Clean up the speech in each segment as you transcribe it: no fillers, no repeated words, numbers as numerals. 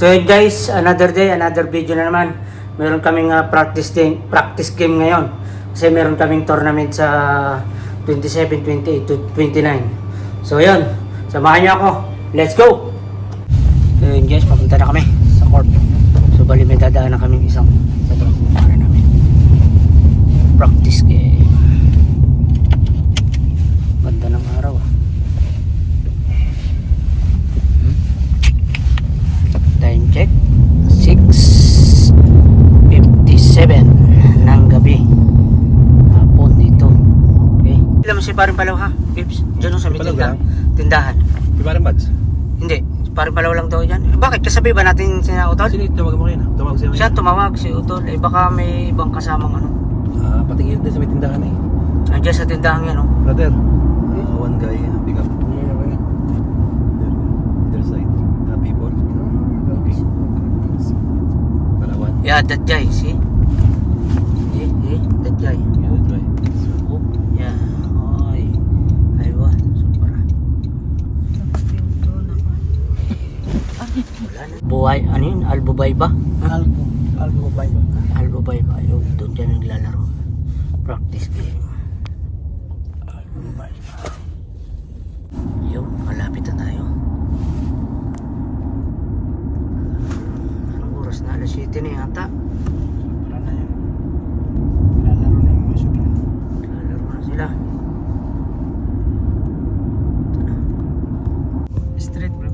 So yun guys, another day, another video na naman. Meron kaming practice game ngayon. Kasi meron kaming tournament sa 27, 28 to 29. So yun, samahan niyo ako. Let's go! So yun guys, papunta na kami sa court. So bali may dadaan na kaming isang sa trabaho para namin. Practice game. Ganda ng araw ah. Time check 6:57 ng gabi hapon dito. Okay, ilan mo si Paring Palaw ha? Pips, dyan sa may tindahan. Di ba rin Bads? Hindi, Paring Palaw lang daw yan. Bakit? Kasabi ba natin si Utol? Sino tawag mo kayo na? Tawag siya. Siya tumawag si Utol. Eh baka may ibang kasamang ano. Patingin din sa may tindahan eh. Nandiyan sa tindahan yan oh. Brother, one guy pick up. Their side. People. Okay. Palawan. Yeah, that guy, see? That guy. Yeah, that's right. Oh, yeah. Oy. Aywa. Super. Wala na. Buhay, ano yun? Albubay ba? Albubay ba? Albubay ba? Yung doon dyan naglalaro. Practice game. Albubay. Yung, malapit na tayo. Anong oras na? Alas 7 na yata. Wala na yan. Lalaro na yung mga syempre. Lalaro na sila. Ito na. Straight bro.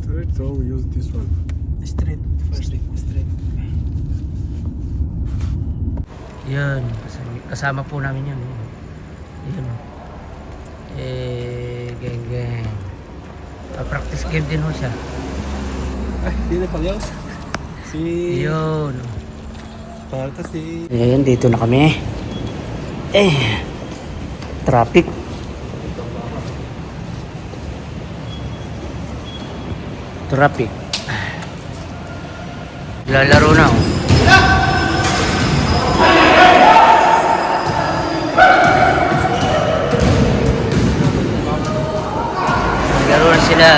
Straight, so we use this one. Straight, first straight. Yan. Kasama po namin yan. Yan. Geng. Practice game din ho siya. Ay, di na pala yun. Si... Yun. Parta si... Ayan, dito na kami. Traffic. Traffic. Lalaro na oh. Lalaro na sila.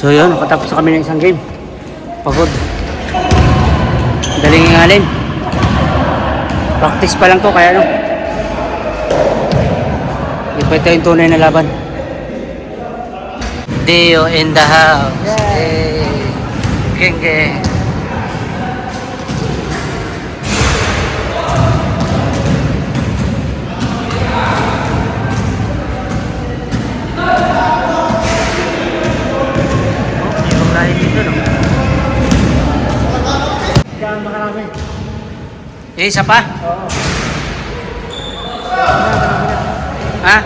So yun, nakatapos na kami ng isang game. Pagod. Daling ingalin. Practice pa lang to, kaya no. Hindi pa ito yung tunay na laban. Dio in the house. Hey. Geng. Isa pa? Oo. Ha?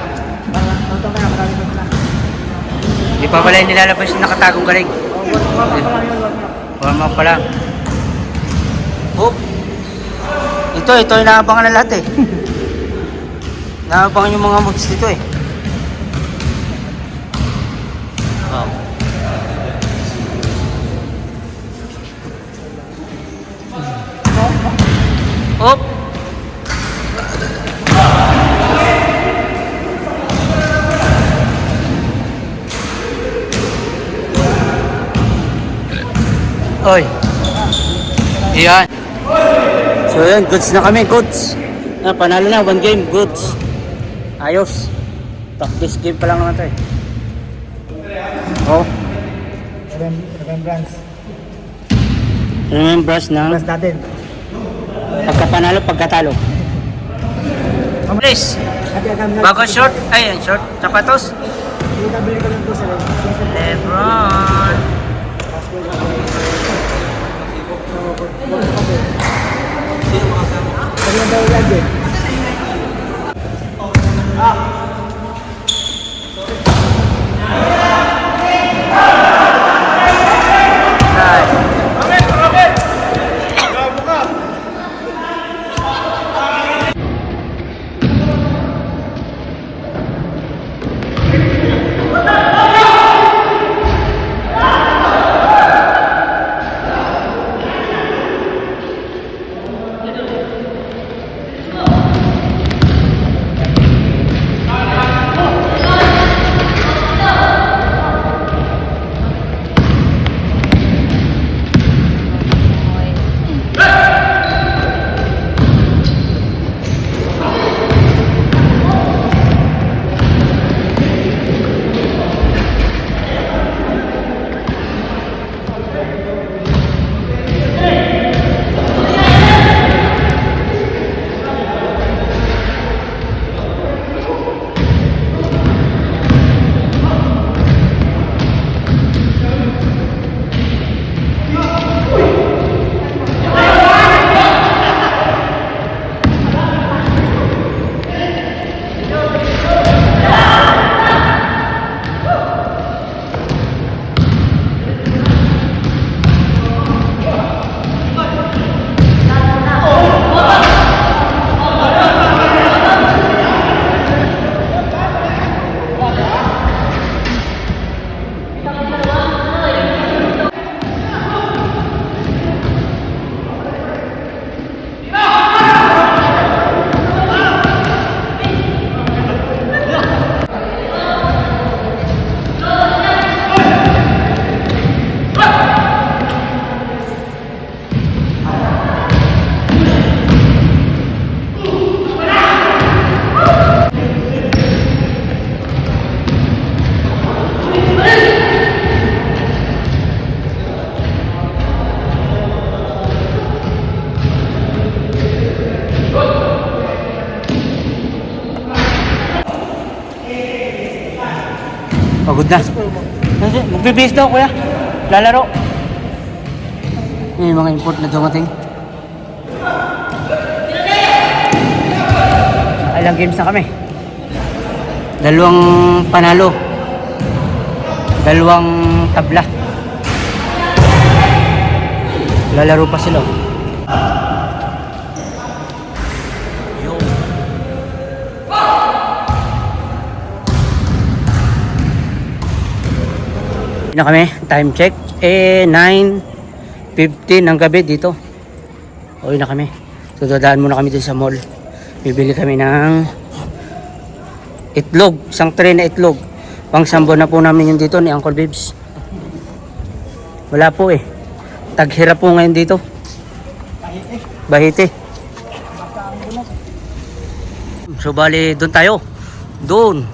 Di pa pala yung nilalabas yung nakatagong galing. Warm up pa lang. Hoop. Ito yung naabangan na lahat eh. Naabangan yung mga moves dito eh. Oh. Hop. Oy. Yan. So yun, goods na kami, goods. Panalo na, 1 game, goods. Ayos. Practice game pa lang naman tayo. Oh. Remembrance na. Plus natin. Pagkapanalo, pagkatalo. Please. Bago short. Ay, short. Sapatos. Lebron. Pagod na. Magbibihis daw, kuya. Lalaro. Yung mga import na dumating. Ilang games na kami. 2 panalo. 2 tabla. Lalaro pa sila. Na kami, time check 9:15 ng gabi dito. Uwi na kami. So dadaan muna kami dito sa mall. Bibili kami ng itlog, isang tray na itlog. Pang sambo na po namin yung dito ni Uncle Bibs. Wala po eh. Taghirap po ngayon dito. Bahite. So bali, doon tayo. Doon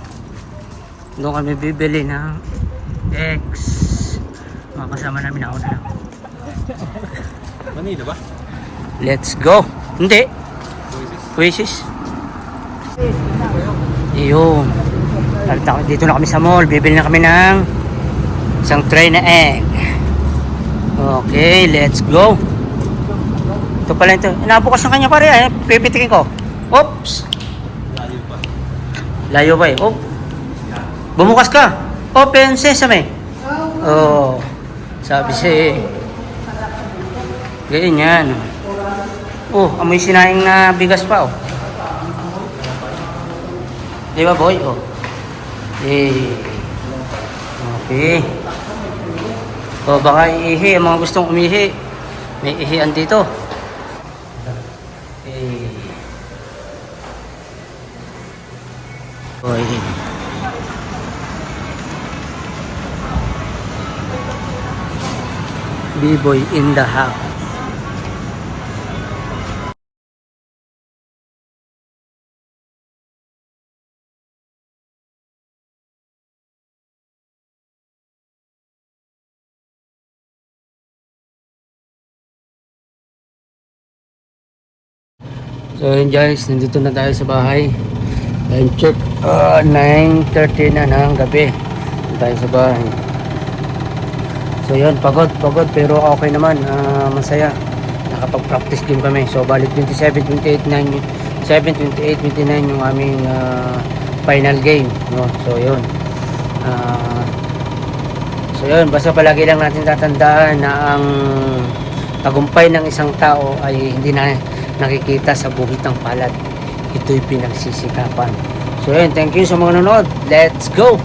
kami bibili ng eggs. Mga kasama namin ako na lang. Manila ba? Let's go. Hindi. Oasis. Iyon. Dito na kami sa mall. Bibili na kami ng isang tray na egg. Okay, let's go. Ito pala ito. Inabukas ng kanya pare. Pipitikin ko. Oops. Layo pa eh. Oh. Bumukas ka. Open sesame. Oh. Sabi si ganyan. Oh, amoy sinaing na bigas pa oh. Di ba boy? Oh. Eh. Okay. O baka iihi, ang mga gustong umihi. May ihian dito. Eh. Oy. B-boy in the house. So yun guys, nandito na tayo sa bahay. Time check 9:30 na ng gabi. Nandito tayo sa bahay. So yun, pagod pero okay naman, masaya. Nakapag-practice game kami. So balik 27, 28, 9, 7, 28, 29 yung aming final game, no? So yun. So yun, basta palagi lang natin tatandaan na ang tagumpay ng isang tao ay hindi na nakikita sa buhit ng palad. Ito'y pinagsisikapan. So yun, thank you sa mga nanonood. Let's go!